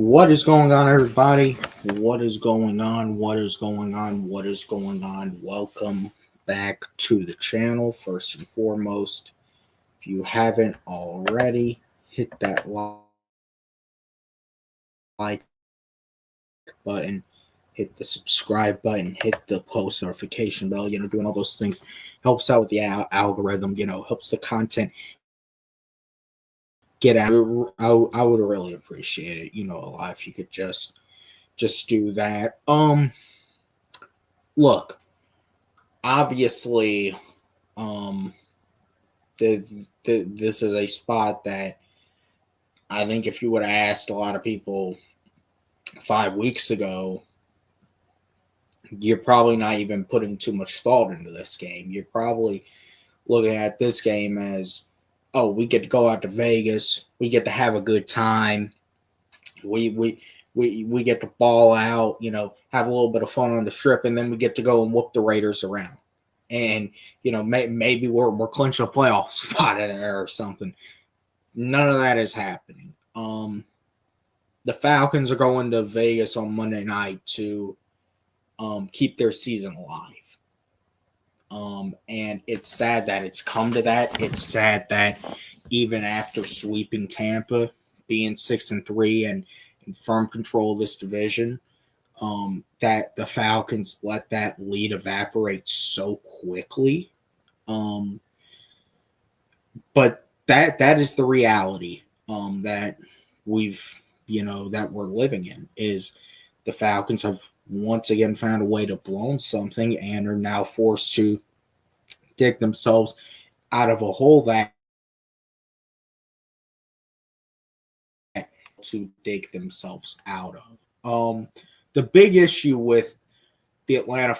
What is going on, everybody? What is going on? What is going on? What is going on? Welcome back to the channel. First and foremost, if you haven't already, hit that like button, hit the subscribe button, hit the post notification bell. Doing all those things helps out with the algorithm. Helps the content get out. I would really appreciate it. A lot if you could just do that. Look, obviously, this is a spot that I think if you would have asked a lot of people 5 weeks ago, you're probably not even putting too much thought into this game. You're probably looking at this game as, oh, we get to go out to Vegas, we get to have a good time, we get to ball out, have a little bit of fun on the strip, and then we get to go and whoop the Raiders around. And, maybe we're clinching a playoff spot in there or something. None of that is happening. The Falcons are going to Vegas on Monday night to keep their season alive. And it's sad that it's come to that. It's sad that even after sweeping Tampa, being 6-3 and in firm control of this division, that the Falcons let that lead evaporate so quickly. But that is the reality that that we're living in, is the Falcons have once again found a way to blow something and are now forced to dig themselves out of a hole that to dig themselves out of. The big issue with the Atlanta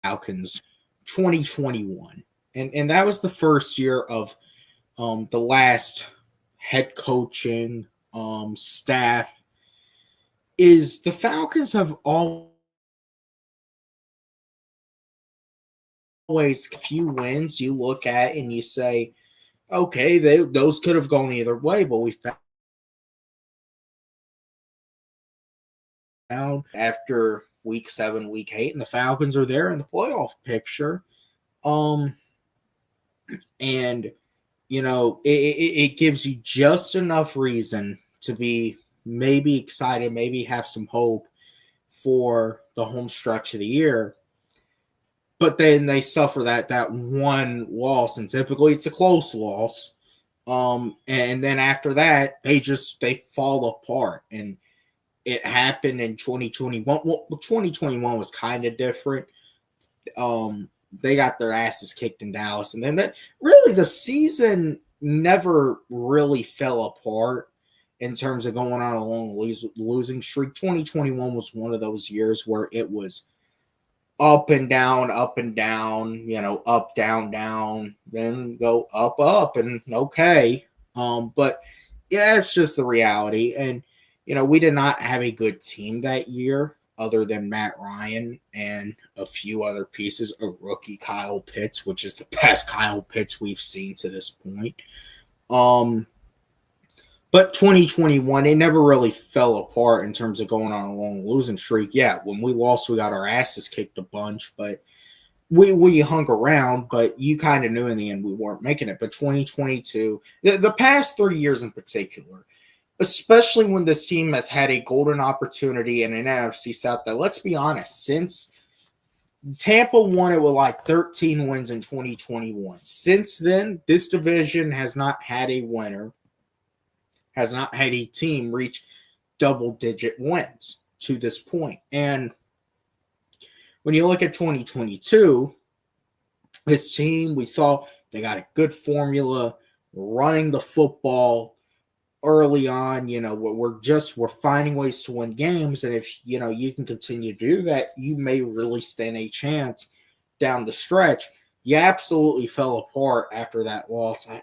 Falcons 2021, and that was the first year of the last head coaching staff, is the Falcons have always a few wins you look at and you say, okay, those could have gone either way, but we found after week 7, week 8, and the Falcons are there in the playoff picture. And it gives you just enough reason to be maybe excited, maybe have some hope for the home stretch of the year. But then they suffer that one loss, and typically it's a close loss. And then after that, they fall apart. And it happened in 2021. Well, 2021 was kind of different. They got their asses kicked in Dallas. And then really the season never really fell apart in terms of going on a long losing streak. 2021 was one of those years where it was up and down, up, down, down, then go up, and okay. But yeah, it's just the reality. And, we did not have a good team that year other than Matt Ryan and a few other pieces, a rookie Kyle Pitts, which is the best Kyle Pitts we've seen to this point. But 2021, it never really fell apart in terms of going on a long losing streak. Yeah, when we lost, we got our asses kicked a bunch, but we hung around, but you kind of knew in the end we weren't making it. But 2022, the past 3 years in particular, especially when this team has had a golden opportunity in an NFC South that, let's be honest, since Tampa won it with like 13 wins in 2021. Since then, this division has not had a winner, has not had a team reach double-digit wins to this point. And when you look at 2022, this team, we thought they got a good formula, running the football early on. We're finding ways to win games. And if, you can continue to do that, you may really stand a chance down the stretch. You absolutely fell apart after that loss. I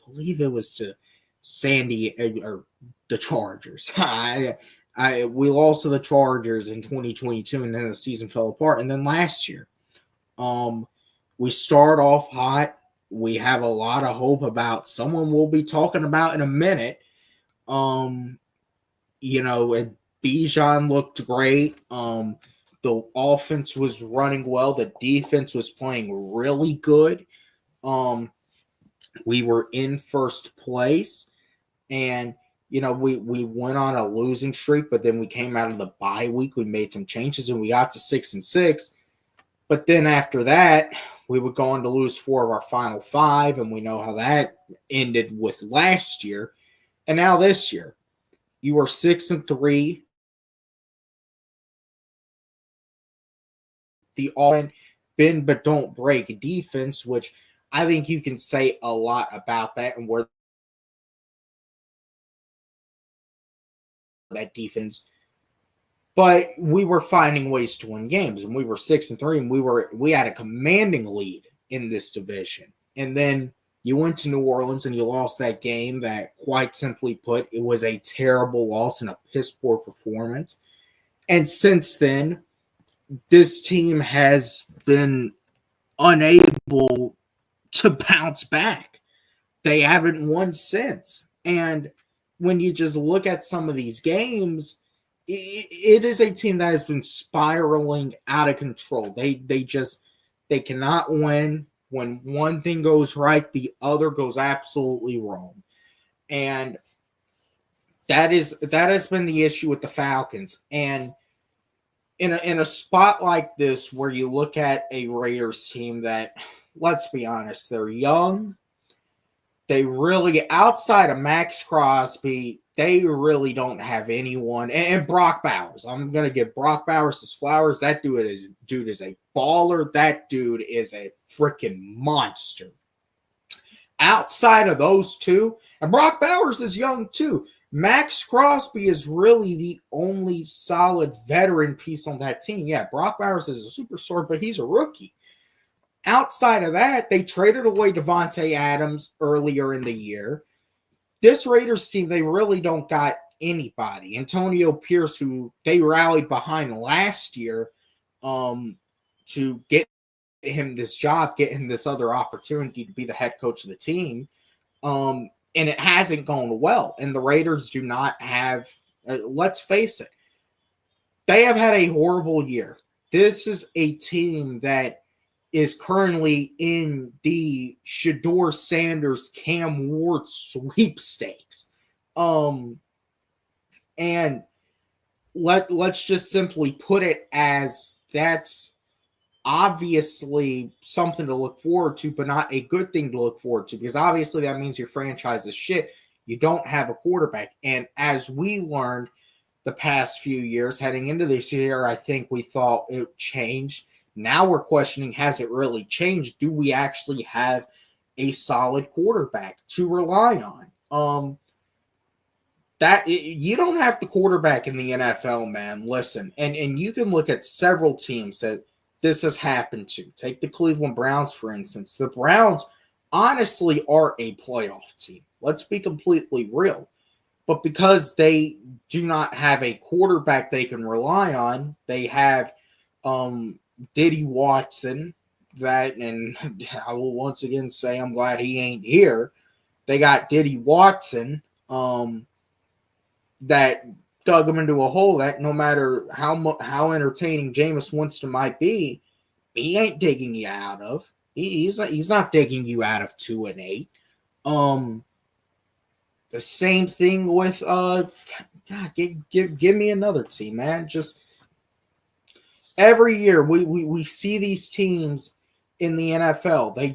believe it was to Sandy or the Chargers. We lost to the Chargers in 2022, and then the season fell apart. And then last year, we start off hot. we have a lot of hope about someone we'll be talking about in a minute. And Bijan looked great. The offense was running well. The defense was playing really good. We were in first place, and we went on a losing streak, but then we came out of the bye week. We made some changes, and we got to 6-6. But then after that, we would go on to lose 4 of our final 5, and we know how that ended with last year. And now this year, you are 6-3. The offense, bend but don't break defense, which I think you can say a lot about that and where that defense. But we were finding ways to win games, and we were 6-3, and we had a commanding lead in this division. And then you went to New Orleans and you lost that game that, quite simply put, it was a terrible loss and a piss poor performance. And since then, this team has been unable to bounce back. They haven't won since. And when you just look at some of these games, it is a team that has been spiraling out of control. They cannot win. When one thing goes right, the other goes absolutely wrong. And that has been the issue with the Falcons. And in a spot like this, where you look at a Raiders team that, let's be honest, they're young. They really, outside of Max Crosby, they really don't have anyone. And Brock Bowers. I'm going to give Brock Bowers his flowers. That dude is a baller. That dude is a freaking monster. Outside of those two, and Brock Bowers is young too. Max Crosby is really the only solid veteran piece on that team. Yeah, Brock Bowers is a superstar, but he's a rookie. Outside of that, they traded away Devontae Adams earlier in the year. This Raiders team, they really don't got anybody. Antonio Pierce, who they rallied behind last year to get him this job, get him this other opportunity to be the head coach of the team. And it hasn't gone well. And the Raiders do not have, let's face it, they have had a horrible year. This is a team that is currently in the Shedeur Sanders Cam Ward sweepstakes. And let's just simply put it as that's obviously something to look forward to, but not a good thing to look forward to, because obviously that means your franchise is shit. You don't have a quarterback. And as we learned the past few years heading into this year, I think we thought it changed. Now we're questioning, has it really changed? Do we actually have a solid quarterback to rely on? That you don't have the quarterback in the NFL, man. Listen, and you can look at several teams that this has happened to. Take the Cleveland Browns, for instance. The Browns honestly are a playoff team. Let's be completely real. But because they do not have a quarterback they can rely on, they have Diddy Watson, and I will once again say I'm glad he ain't here. They got Diddy Watson that dug him into a hole that no matter how entertaining Jameis Winston might be, he ain't digging you out of. He's not digging you out of 2-8. The same thing with God, give me another team, man. Just every year we see these teams in the NFL. They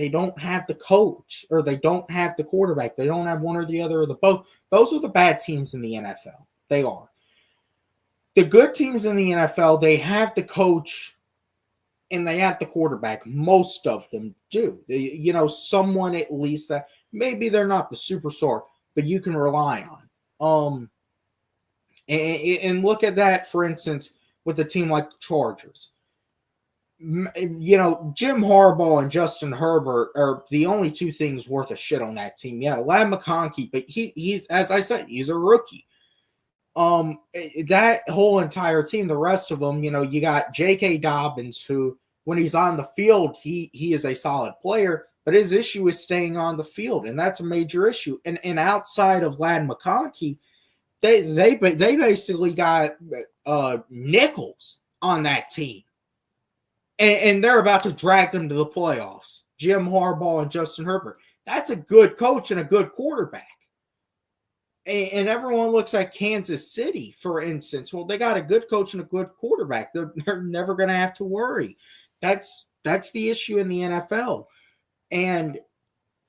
don't have the coach, or they don't have the quarterback. They don't have one or the other or the both. Those are the bad teams in the NFL. They are. The good teams in the NFL, they have the coach and they have the quarterback. Most of them do. Someone at least that maybe they're not the superstar, but you can rely on. And look at that, for instance, with a team like the Chargers. Jim Harbaugh and Justin Herbert are the only two things worth a shit on that team. Yeah, Ladd McConkey, but he's, as I said, he's a rookie. That whole entire team, the rest of them, you got J.K. Dobbins, who, when he's on the field, he is a solid player. but his issue is staying on the field, and that's a major issue. And outside of Lad McConkey, they basically got nickels on that team, and they're about to drag them to the playoffs. Jim Harbaugh and Justin Herbert. That's a good coach and a good quarterback. And everyone looks at Kansas City, for instance. Well, they got a good coach and a good quarterback. They're never going to have to worry. That's the issue in the NFL. And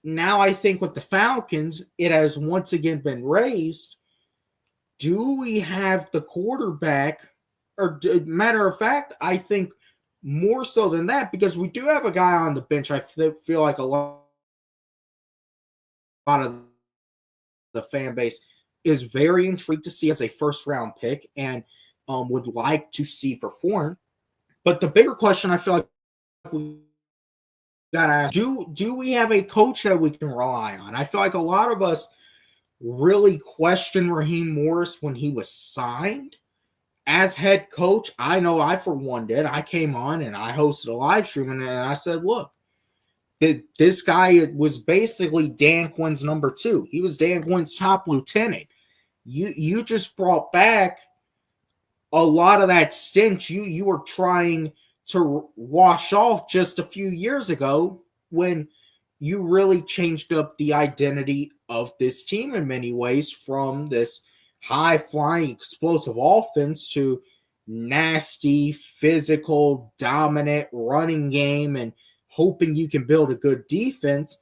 now I think with the Falcons, it has once again been raised. Do we have the quarterback? Or matter of fact, I think more so than that, because we do have a guy on the bench. I feel like a lot of the fan base is very intrigued to see as a first-round pick and would like to see perform. But the bigger question I feel like we got to ask, do we have a coach that we can rely on? I feel like a lot of us really questioned Raheem Morris when he was signed as head coach. I know I, for one, did. I came on and I hosted a live stream and I said, look, this guy was basically Dan Quinn's number 2. He was Dan Quinn's top lieutenant. You just brought back a lot of that stench you were trying to wash off just a few years ago when you really changed up the identity of this team in many ways, from this high-flying, explosive offense to nasty, physical, dominant running game and hoping you can build a good defense.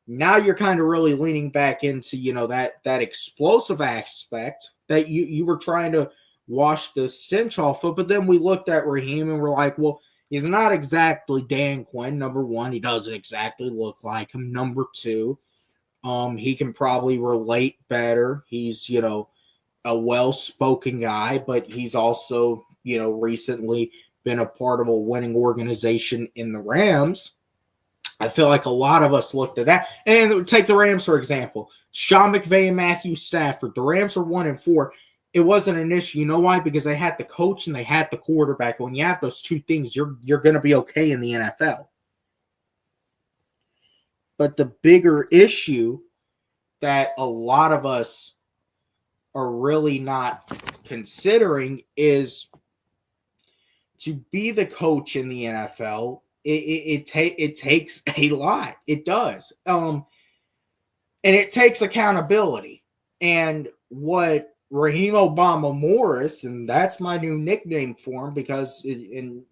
Now you're kind of really leaning back into, that explosive aspect that you were trying to wash the stench off of. But then we looked at Raheem and we're like, well, he's not exactly Dan Quinn, number 1. He doesn't exactly look like him. Number 2, he can probably relate better. He's, a well-spoken guy, but he's also, recently been a part of a winning organization in the Rams. I feel like a lot of us looked at that. And take the Rams, for example. Sean McVay and Matthew Stafford. The Rams are 1-4. It wasn't an issue. You know why? Because they had the coach and they had the quarterback. When you have those two things, you're going to be okay in the NFL. But the bigger issue that a lot of us are really not considering is to be the coach in the NFL. It takes a lot. It does. And it takes accountability. And what Raheem Obama Morris, and that's my new nickname for him, because you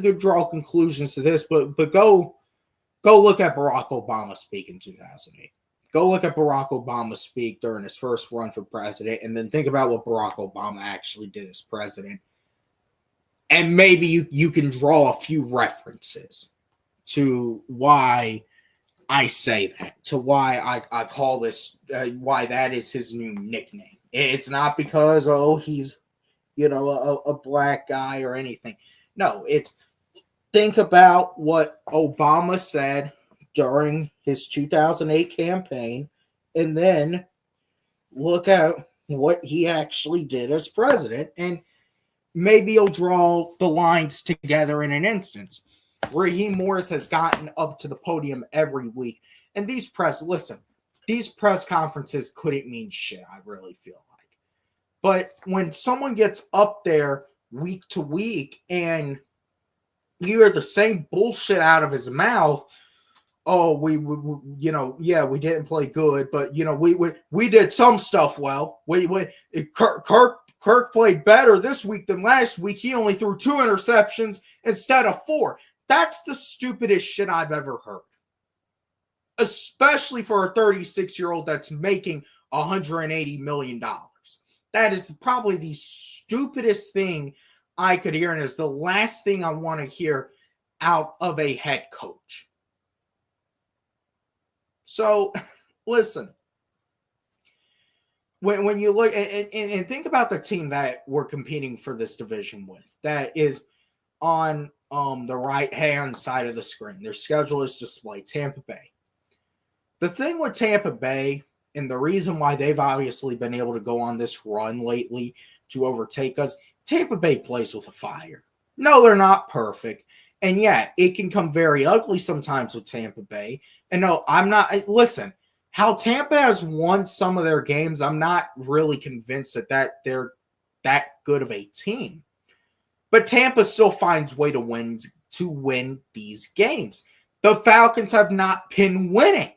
could draw conclusions to this, but go look at Barack Obama speak in 2008. Go look at Barack Obama speak during his first run for president, and then think about what Barack Obama actually did as president. And maybe you can draw a few references to why I say that, to why I call this, why that is his new nickname. It's not because, he's, a black guy or anything. No, it's, think about what Obama said during his 2008 campaign, and then look at what he actually did as president, and maybe you'll draw the lines together in an instance. Raheem Morris has gotten up to the podium every week, and these press conferences couldn't mean shit, I really feel like. But when someone gets up there week to week and you hear the same bullshit out of his mouth, we didn't play good, but we did some stuff well. Kirk played better this week than last week. He only threw 2 interceptions instead of 4. That's the stupidest shit I've ever heard, especially for a 36-year-old that's making $180 million. That is probably the stupidest thing I could hear, and is the last thing I want to hear out of a head coach. So, listen, when you look and think about the team that we're competing for this division with, that is on the right-hand side of the screen. Their schedule is displayed, Tampa Bay. The thing with Tampa Bay, and the reason why they've obviously been able to go on this run lately to overtake us, Tampa Bay plays with a fire. No, they're not perfect. And yeah, it can come very ugly sometimes with Tampa Bay. And no, I'm not. Listen, how Tampa has won some of their games, I'm not really convinced that they're that good of a team. But Tampa still finds way to win these games. The Falcons have not been winning.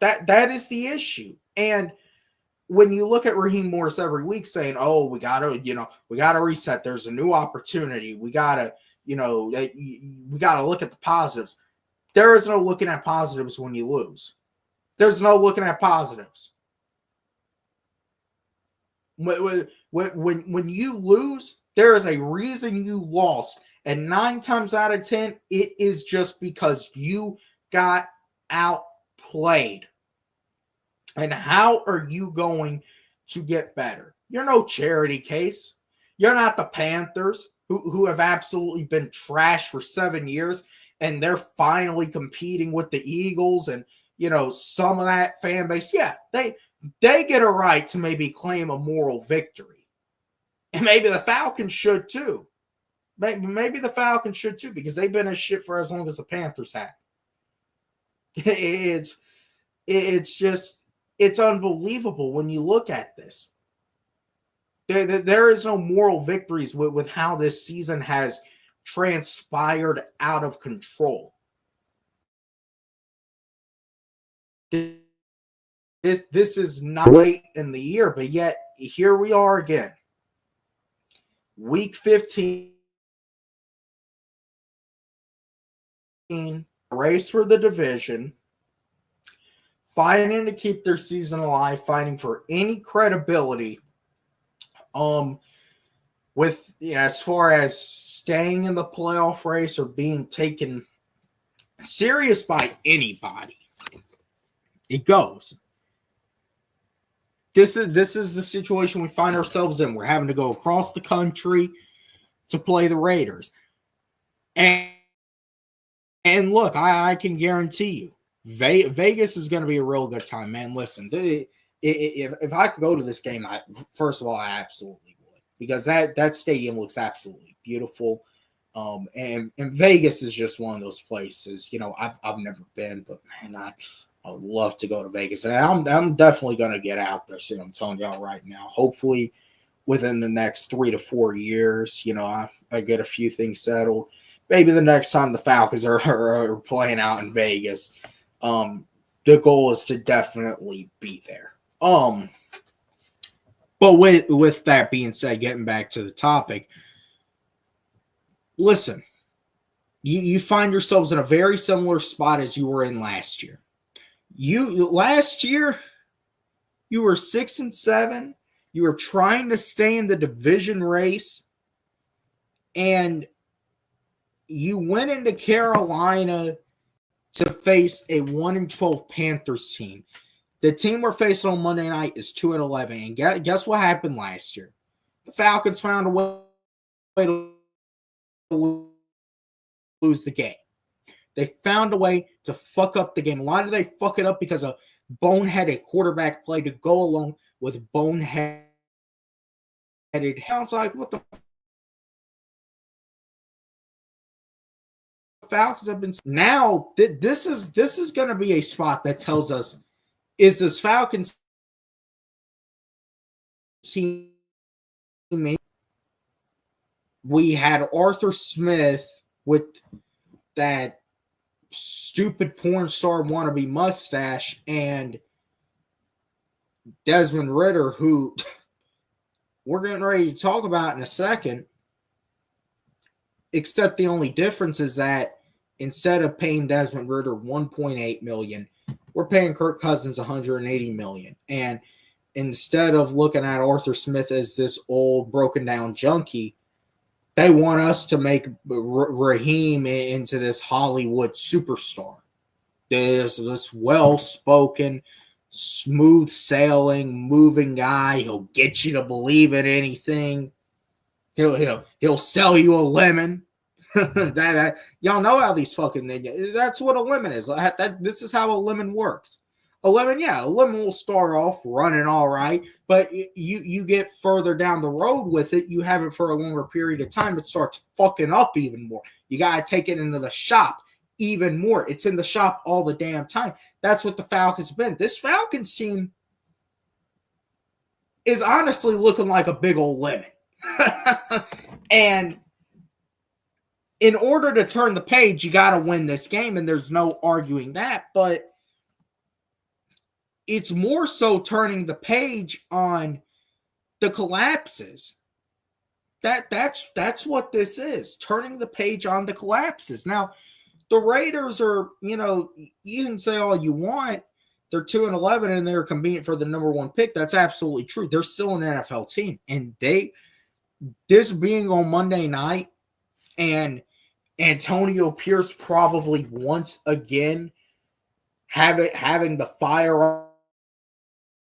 That is the issue. And when you look at Raheem Morris every week saying, "Oh, we gotta reset. There's a new opportunity. We gotta look at the positives." There is no looking at positives when you lose. There's no looking at positives. When you lose, there is a reason you lost. And 9 times out of 10, it is just because you got outplayed. And how are you going to get better? You're no charity case. You're not the Panthers, who have absolutely been trash for 7 years, and they're finally competing with the Eagles and, some of that fan base. Yeah, they get a right to maybe claim a moral victory. And maybe the Falcons should too. Maybe the Falcons should too, because they've been in shit for as long as the Panthers have. It's unbelievable when you look at this. There is no moral victories with how this season has transpired out of control. This is not late in the year, but yet here we are again. Week 15. Race for the division. Fighting to keep their season alive, fighting for any credibility. As far as staying in the playoff race or being taken serious by anybody, it goes. This is the situation we find ourselves in. We're having to go across the country to play the Raiders, and look, I can guarantee you, Vegas is going to be a real good time, man. Listen, if I could go to this game, first of all, I absolutely would, because that stadium looks absolutely beautiful. And Vegas is just one of those places. I've never been, but man, I would love to go to Vegas, and I'm definitely going to get out there soon. I'm telling y'all right now. Hopefully, within the next 3 to 4 years, I get a few things settled. Maybe the next time the Falcons are playing out in Vegas. The goal is to definitely be there. But with that being said, getting back to the topic, listen, you find yourselves in a very similar spot as you were in last year. Last year, you were 6-7. You were trying to stay in the division race, and you went into Carolina to face a 1-12 Panthers team. The team we're facing on Monday night is 2-11. And guess what happened last year? The Falcons found a way to lose the game. They found a way to fuck up the game. Why did they fuck it up? Because of boneheaded quarterback play to go along with boneheaded. Sounds like what the Falcons have been. Now this is going to be a spot that tells us, is this Falcons team? We had Arthur Smith with that stupid porn star wannabe mustache, and Desmond Ridder, who we're getting ready to talk about in a second. Except the only difference is that instead of paying Desmond Ridder $1.8 million, we're paying Kirk Cousins $180 million. And instead of looking at Arthur Smith as this old broken down junkie, they want us to make Raheem into this Hollywood superstar. This well-spoken, smooth sailing, moving guy. He'll get you to believe in anything. He'll sell you a lemon. Y'all know how these fucking, that's what a lemon is. This is how a lemon works. A lemon, yeah, a lemon will start off running all right, but you get further down the road with it, you have it for a longer period of time, it starts fucking up even more. You got to take it into the shop even more. It's in the shop all the damn time. That's what the Falcons have been. This Falcons team is honestly looking like a big old lemon. And in order to turn the page, you got to win this game, and there's no arguing that, but it's more so turning the page on the collapses. That's what this is, turning the page on the collapses. Now, the Raiders are, you can say all you want, they're 2-11 and they're competing for the number one pick. That's absolutely true. They're still an NFL team, and this being on Monday night, and Antonio Pierce probably once again having the fire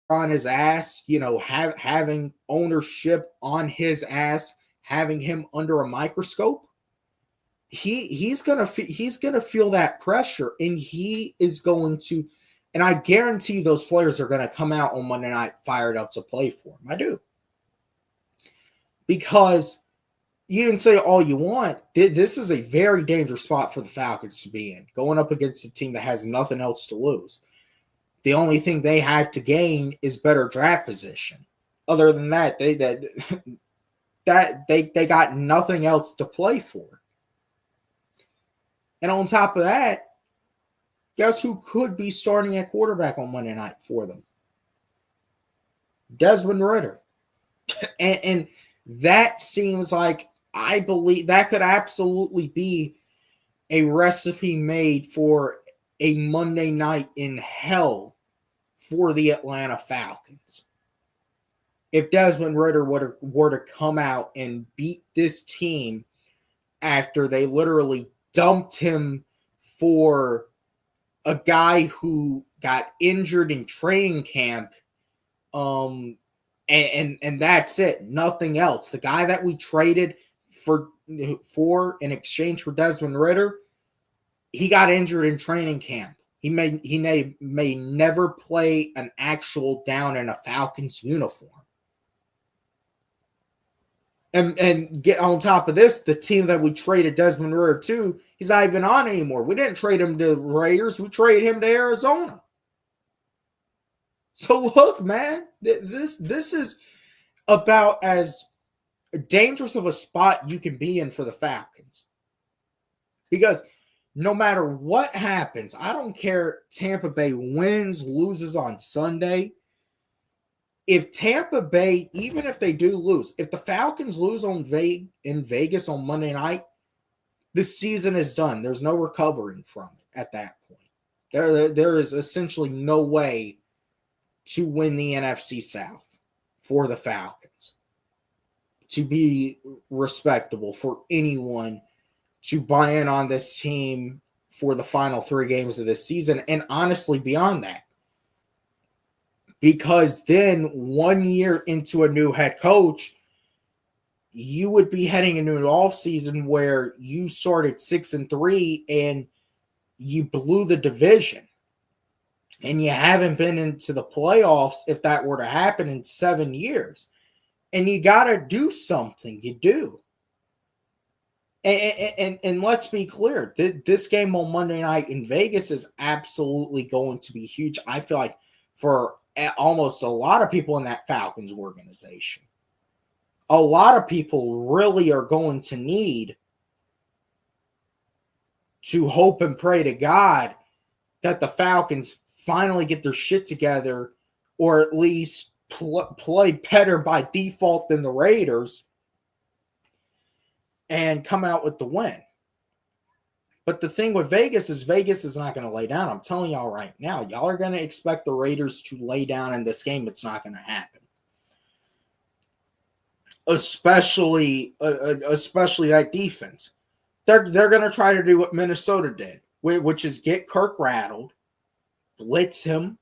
on his ass, having ownership on his ass, having him under a microscope. He's gonna feel that pressure, and he is going to, and I guarantee those players are going to come out on Monday night fired up to play for him. I do, because you can say all you want. This is a very dangerous spot for the Falcons to be in, going up against a team that has nothing else to lose. The only thing they have to gain is better draft position. Other than that, they got nothing else to play for. And on top of that, guess who could be starting at quarterback on Monday night for them? Desmond Ridder. And that seems like, I believe that could absolutely be a recipe made for a Monday night in hell for the Atlanta Falcons. If Desmond Ridder were to come out and beat this team after they literally dumped him for a guy who got injured in training camp, and that's it, nothing else. The guy that we traded for in exchange for Desmond Ridder, he got injured in training camp. He may never play an actual down in a Falcons uniform. And get on top of this, the team that we traded Desmond Ridder to, he's not even on anymore. We didn't trade him to Raiders. We traded him to Arizona. So look, man, this is about as dangerous of a spot you can be in for the Falcons. Because no matter what happens, I don't care Tampa Bay wins, loses on Sunday. If Tampa Bay, even if they do lose, if the Falcons lose in Vegas on Monday night, the season is done. There's no recovering from it at that point. There is essentially no way to win the NFC South for the Falcons, to be respectable, for anyone to buy in on this team for the final 3 games of this season, and honestly beyond that. Because then 1 year into a new head coach, you would be heading into an offseason where you started 6-3 and you blew the division. And you haven't been into the playoffs, if that were to happen, in 7 years. And you got to do something. You do. And let's be clear, this game on Monday night in Vegas is absolutely going to be huge. I feel like for almost a lot of people in that Falcons organization, a lot of people really are going to need to hope and pray to God that the Falcons finally get their shit together, or at least play better by default than the Raiders and come out with the win. But the thing with Vegas is not going to lay down. I'm telling y'all right now, y'all are going to expect the Raiders to lay down in this game. It's not going to happen. Especially that defense. They're going to try to do what Minnesota did, which is get Kirk rattled, blitz him,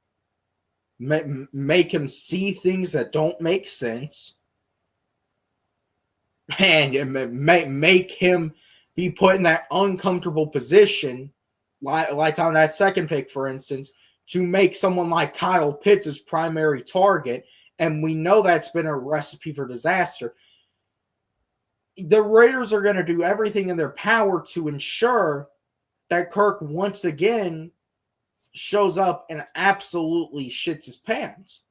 make him see things that don't make sense, and make him be put in that uncomfortable position, like on that second pick, for instance, to make someone like Kyle Pitts his primary target, and we know that's been a recipe for disaster. The Raiders are going to do everything in their power to ensure that Kirk once again shows up and absolutely shits his pants.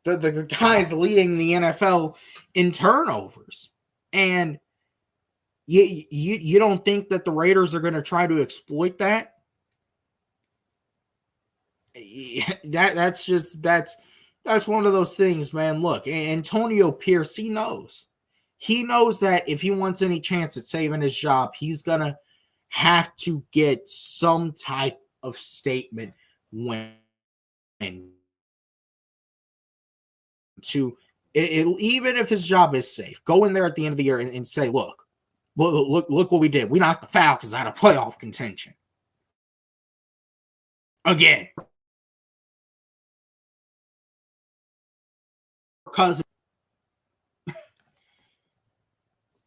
The guy's leading the NFL in turnovers. And you don't think that the Raiders are going to try to exploit that? That's one of those things, man. Look, Antonio Pierce, he knows that if he wants any chance at saving his job, he's gonna have to get some type of statement win to even if his job is safe. Go in there at the end of the year and say, look what we did. We knocked the Falcons out of playoff contention again. Because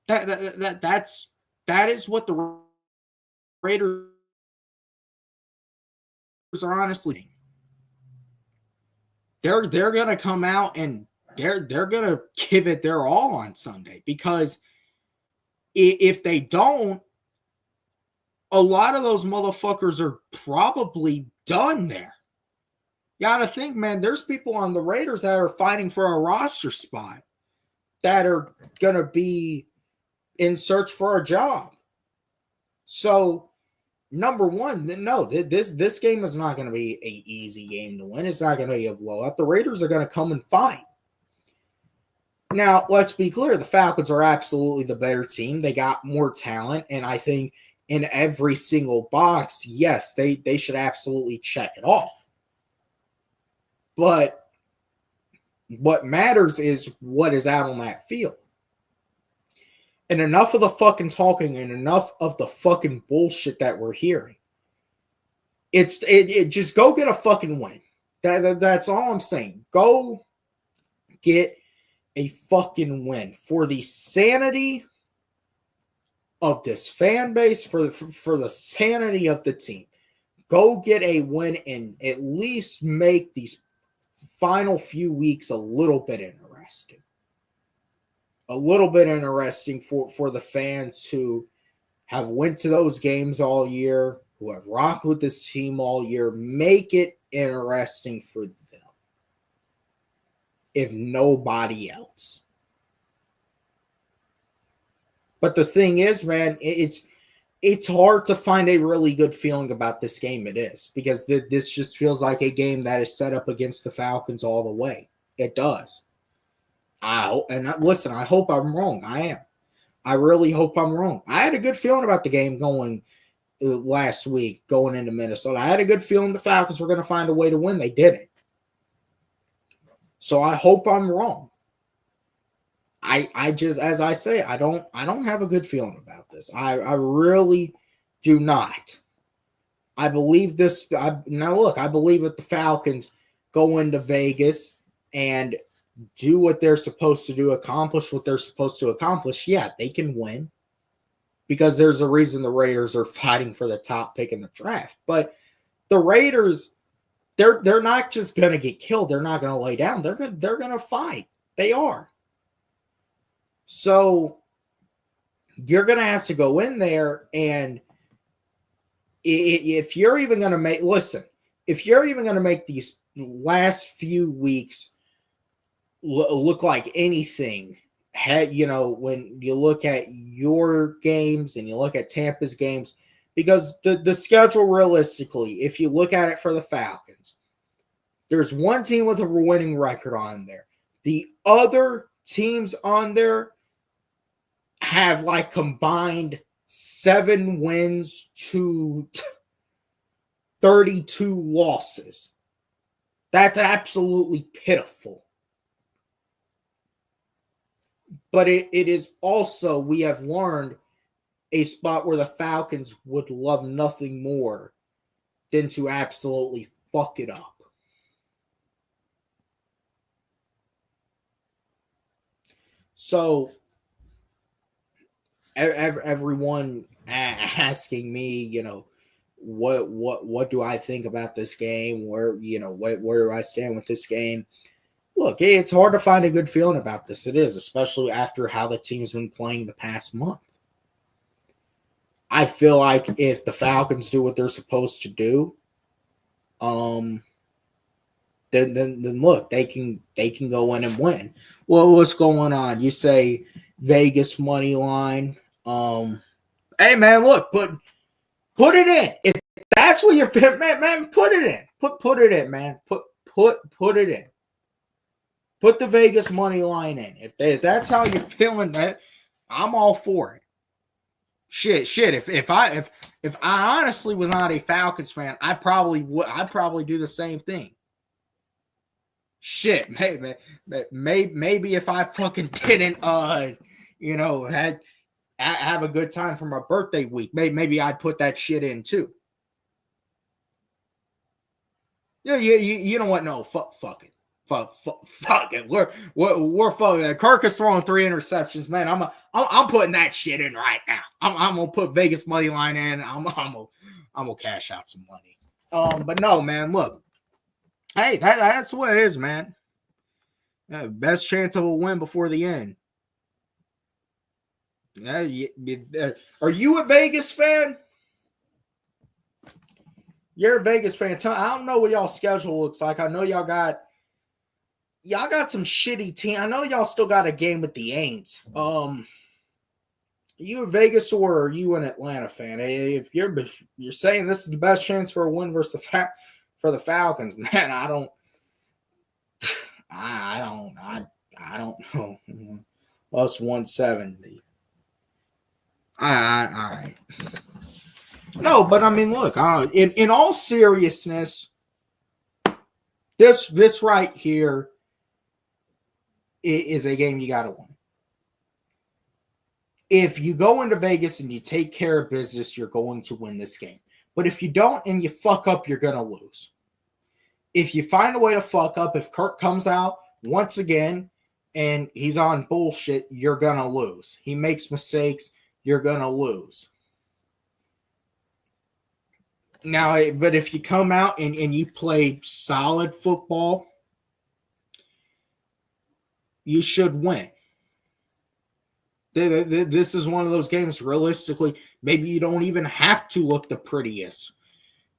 that is what the Raiders are honestly. They're gonna come out and they're gonna give it their all on Sunday, because if they don't, a lot of those motherfuckers are probably done there. You gotta think, man, there's people on the Raiders that are fighting for a roster spot that are gonna be in search for a job. So, number one, no, this game is not going to be an easy game to win. It's not going to be a blowout. The Raiders are going to come and fight. Now, let's be clear. The Falcons are absolutely the better team. They got more talent, and I think in every single box, yes, they should absolutely check it off. But what matters is what is out on that field. And enough of the fucking talking and enough of the fucking bullshit that we're hearing. It just go get a fucking win. That's all I'm saying. Go get a fucking win for the sanity of this fan base, for the sanity of the team. Go get a win and at least make these final few weeks a little bit interesting. A little bit interesting for the fans who have went to those games all year, who have rocked with this team all year. Make it interesting for them, if nobody else. But the thing is, man, it's hard to find a really good feeling about this game. It is, because this just feels like a game that is set up against the Falcons all the way. It does. Listen, I hope I'm wrong. I am. I really hope I'm wrong. I had a good feeling about the game going last week, going into Minnesota. I had a good feeling the Falcons were going to find a way to win. They didn't. So I hope I'm wrong. I just, as I say, I don't have a good feeling about this. I really do not. I believe this. Now look, I believe that the Falcons go into Vegas and do what they're supposed to do, accomplish what they're supposed to accomplish. Yeah, they can win, because there's a reason the Raiders are fighting for the top pick in the draft. But the Raiders, they're not just going to get killed. They're not going to lay down. They're going to fight. They are. So you're going to have to go in there, and if you're even going to if you're even going to make these last few weeks look like anything, when you look at your games and you look at Tampa's games, because the schedule, realistically, if you look at it for the Falcons, there's one team with a winning record on there. The other teams on there have like combined 7 wins to 32 losses. That's absolutely pitiful. But it is also, we have learned, a spot where the Falcons would love nothing more than to absolutely fuck it up. So everyone asking me, what do I think about this game? Where where do I stand with this game? Look, it's hard to find a good feeling about this. It is, especially after how the team's been playing the past month. I feel like if the Falcons do what they're supposed to do, then look, they can go in and win. Well, what's going on? You say Vegas money line. Hey man, look, put it in. If that's what you're man, put it in. Put it in, man. Put it in. Put the Vegas money line in. If that's how you're feeling, that I'm all for it. Shit. If I honestly was not a Falcons fan, I'd probably do the same thing. Shit, maybe if I fucking didn't, have a good time for my birthday week, maybe I'd put that shit in too. Yeah, you know what? No, fuck it. Fuck it. We're fucking. Kirk is throwing 3 interceptions, man. I'm putting that shit in right now. I'm gonna put Vegas money line in. I'm gonna cash out some money. But no, man. Look, hey, that's what it is, man. Best chance of a win before the end. Yeah, are you a Vegas fan? You're a Vegas fan. I don't know what y'all's schedule looks like. I know y'all got some shitty team. I know y'all still got a game with the Aints. Are you a Vegas or are you an Atlanta fan? If you're saying this is the best chance for a win versus for the Falcons, man, I don't know. Plus 170. All right. No, but I mean, look, in all seriousness, this right here is a game you got to win. If you go into Vegas and you take care of business, you're going to win this game. But if you don't and you fuck up, you're going to lose. If you find a way to fuck up, if Kirk comes out once again and he's on bullshit, you're going to lose. He makes mistakes, you're going to lose. Now, but if you come out and you play solid football, you should win. This is one of those games, realistically, maybe you don't even have to look the prettiest.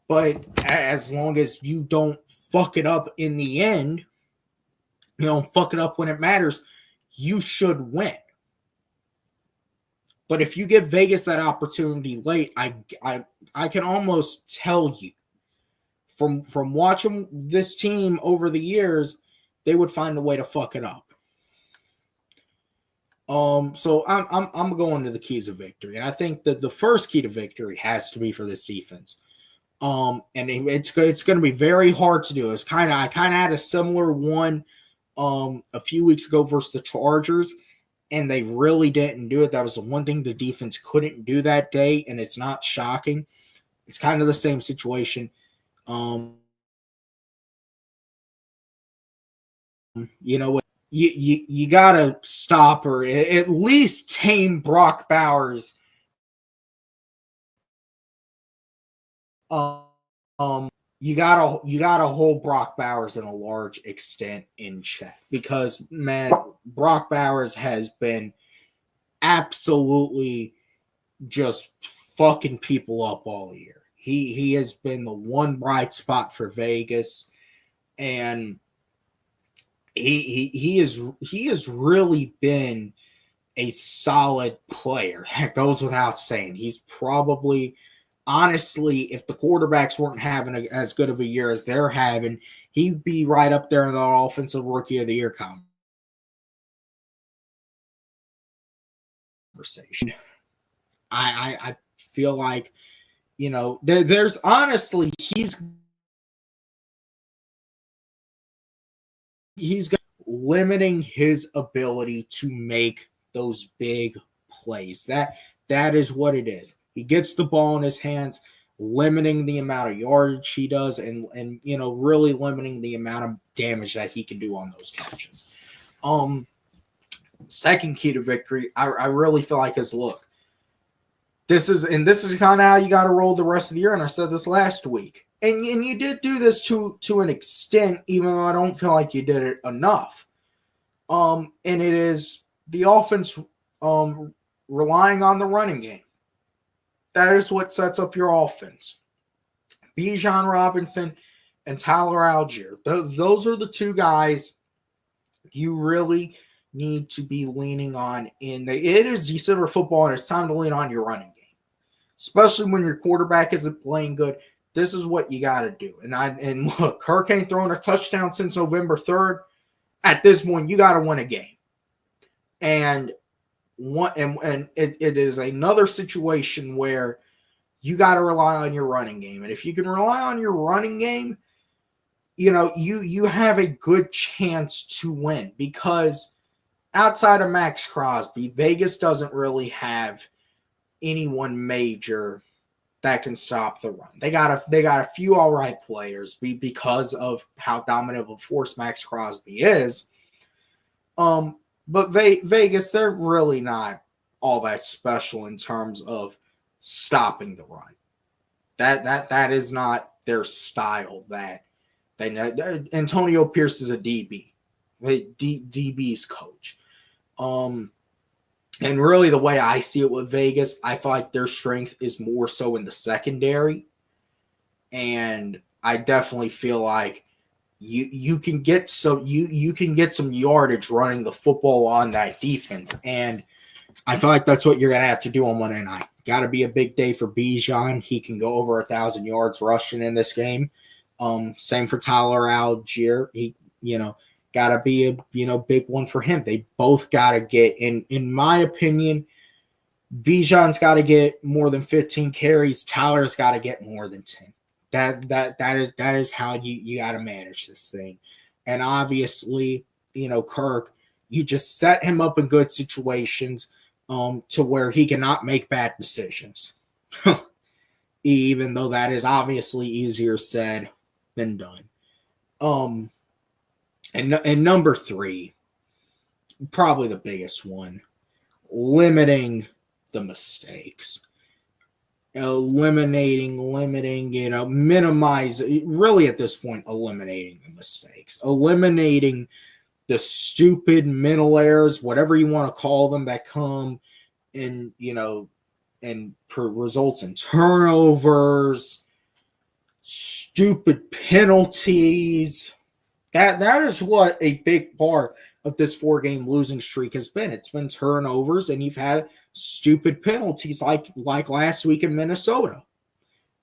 But as long as you don't fuck it up in the end, you don't fuck it up when it matters, you should win. But if you give Vegas that opportunity late, I can almost tell you from watching this team over the years, they would find a way to fuck it up. So I'm going to the keys of victory, and I think that the first key to victory has to be for this defense. And it's going to be very hard to do. I kind of had a similar one a few weeks ago versus the Chargers, and they really didn't do it. That was the one thing the defense couldn't do that day, and it's not shocking. It's kind of the same situation. You know what? You gotta stop or at least tame Brock Bowers. You gotta hold Brock Bowers in a large extent in check because, man, Brock Bowers has been absolutely just fucking people up all year. He has been the one bright spot for Vegas, and he has really been a solid player. That goes without saying. He's probably, honestly, if the quarterbacks weren't having as good of a year as they're having, he'd be right up there in the offensive rookie of the year conversation. I feel like, there's honestly, he's limiting his ability to make those big plays. That is what it is. He gets the ball in his hands, limiting the amount of yardage he does, and really limiting the amount of damage that he can do on those catches. Second key to victory, I really feel like is look. this is kind of how you got to roll the rest of the year. And I said this last week, and you did do this to an extent, even though I don't feel like you did it enough. And it is the offense relying on the running game. That is what sets up your offense. Bijan Robinson and Tyler Algier. Those are the two guys you really need to be leaning on. It is December football, and it's time to lean on your running game, especially when your quarterback isn't playing good. This is what you got to do. And look, Kirk ain't thrown a touchdown since November 3rd. At this point, you got to win a game. And it is another situation where you got to rely on your running game. And if you can rely on your running game, you have a good chance to win, because outside of Max Crosby, Vegas doesn't really have anyone major that can stop the run. They got a few all right players because of how dominant of a force Max Crosby is. But Vegas, they're really not all that special in terms of stopping the run. That is not their style. Antonio Pierce is a DB, DB's coach. And really the way I see it with Vegas, I feel like their strength is more so in the secondary. And I definitely feel like you can get some yardage running the football on that defense. And I feel like that's what you're gonna have to do on Monday night. Gotta be a big day for Bijan. He can go over 1,000 yards rushing in this game. Same for Tyler Algier. He, gotta be a big one for him. They both gotta get in my opinion, Bijan's gotta get more than 15 carries. Tyler's gotta get more than 10. That is how you gotta manage this thing. And obviously, Kirk, you just set him up in good situations to where he cannot make bad decisions. Even though that is obviously easier said than done. And number 3, probably the biggest one, limiting the mistakes. Limiting, minimize, really at this point, eliminating the mistakes. Eliminating the stupid mental errors, whatever you want to call them, that come in, and results in turnovers, stupid penalties. That is what a big part of this 4-game losing streak has been. It's been turnovers, and you've had stupid penalties like last week in Minnesota.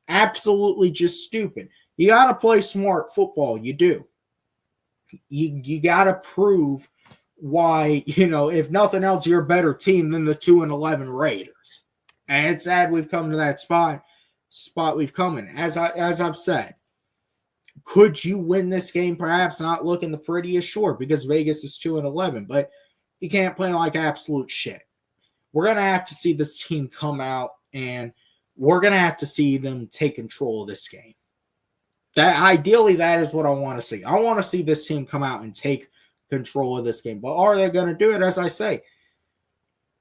Absolutely just stupid. You got to play smart football. You do. You got to prove why, if nothing else, you're a better team than the 2-11 Raiders. And it's sad we've come to that spot we've come in. As I've said, could you win this game? Perhaps not looking the prettiest, sure, because Vegas is 2-11, but you can't play like absolute shit. We're going to have to see this team come out, and we're going to have to see them take control of this game. Ideally, that is what I want to see. I want to see this team come out and take control of this game. But are they going to do it? As I say,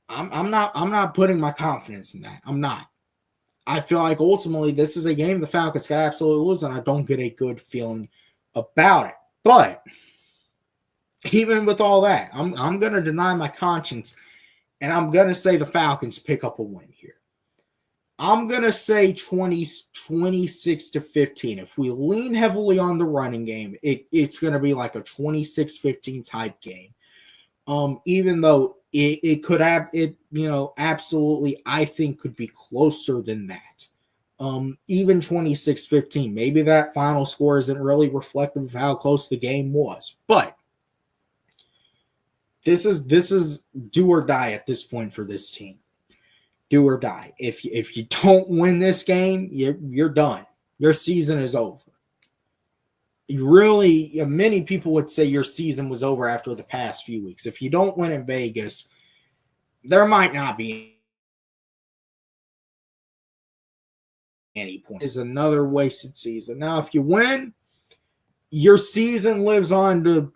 I'm not putting my confidence in that. I'm not. I feel like ultimately this is a game the Falcons got absolutely lose, and I don't get a good feeling about it. But even with all that, I'm going to deny my conscience, and I'm going to say the Falcons pick up a win here. I'm going to say 26-15. If we lean heavily on the running game, it's going to be like a 26-15 type game. Even though it could have, absolutely, I think could be closer than that. Even 26-15. Maybe that final score isn't really reflective of how close the game was. But this is do or die at this point for this team. Do or die. If you don't win this game, you're done. Your season is over. Many people would say your season was over after the past few weeks. If you don't win in Vegas, there might not be any point. It's another wasted season. Now, if you win, your season lives on to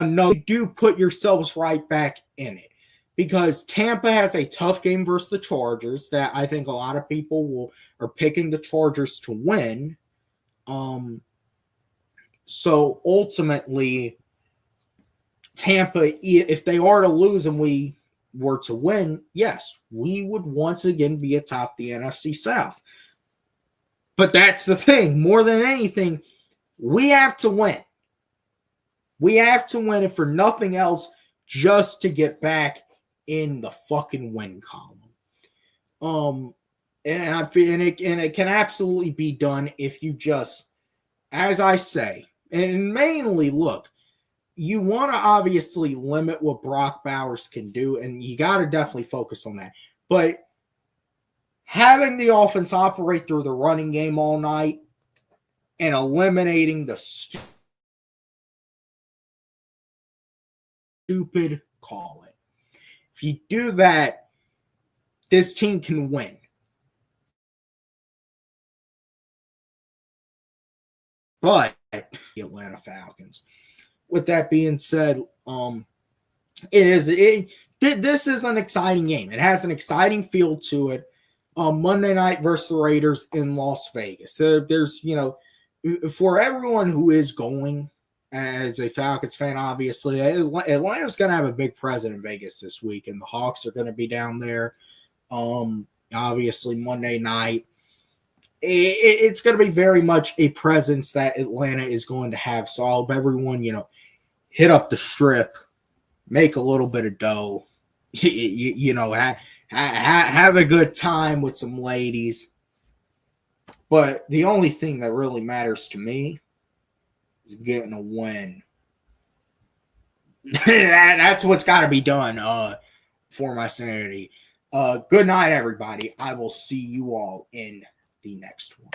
you do put yourselves right back in it. because Tampa has a tough game versus the Chargers that I think a lot of people are picking the Chargers to win. So ultimately, Tampa, if they are to lose and we were to win, yes, we would once again be atop the NFC South. But that's the thing. More than anything, we have to win. We have to win, if for nothing else, just to get back in the fucking win column. And I feel, and it can absolutely be done if you just, as I say, and mainly look, you want to obviously limit what Brock Bowers can do, and you got to definitely focus on that. But having the offense operate through the running game all night and eliminating the stupid call it. If you do that, this team can win. But the Atlanta Falcons. With that being said, this is an exciting game. It has an exciting feel to it. Monday night versus the Raiders in Las Vegas. There's, for everyone who is going as a Falcons fan, obviously, Atlanta's going to have a big presence in Vegas this week, and the Hawks are going to be down there. Obviously, Monday night. It's going to be very much a presence that Atlanta is going to have. So I hope everyone, hit up the strip, make a little bit of dough, have a good time with some ladies. But the only thing that really matters to me is getting a win. That's what's got to be done for my sanity. Good night, everybody. I will see you all in the next one.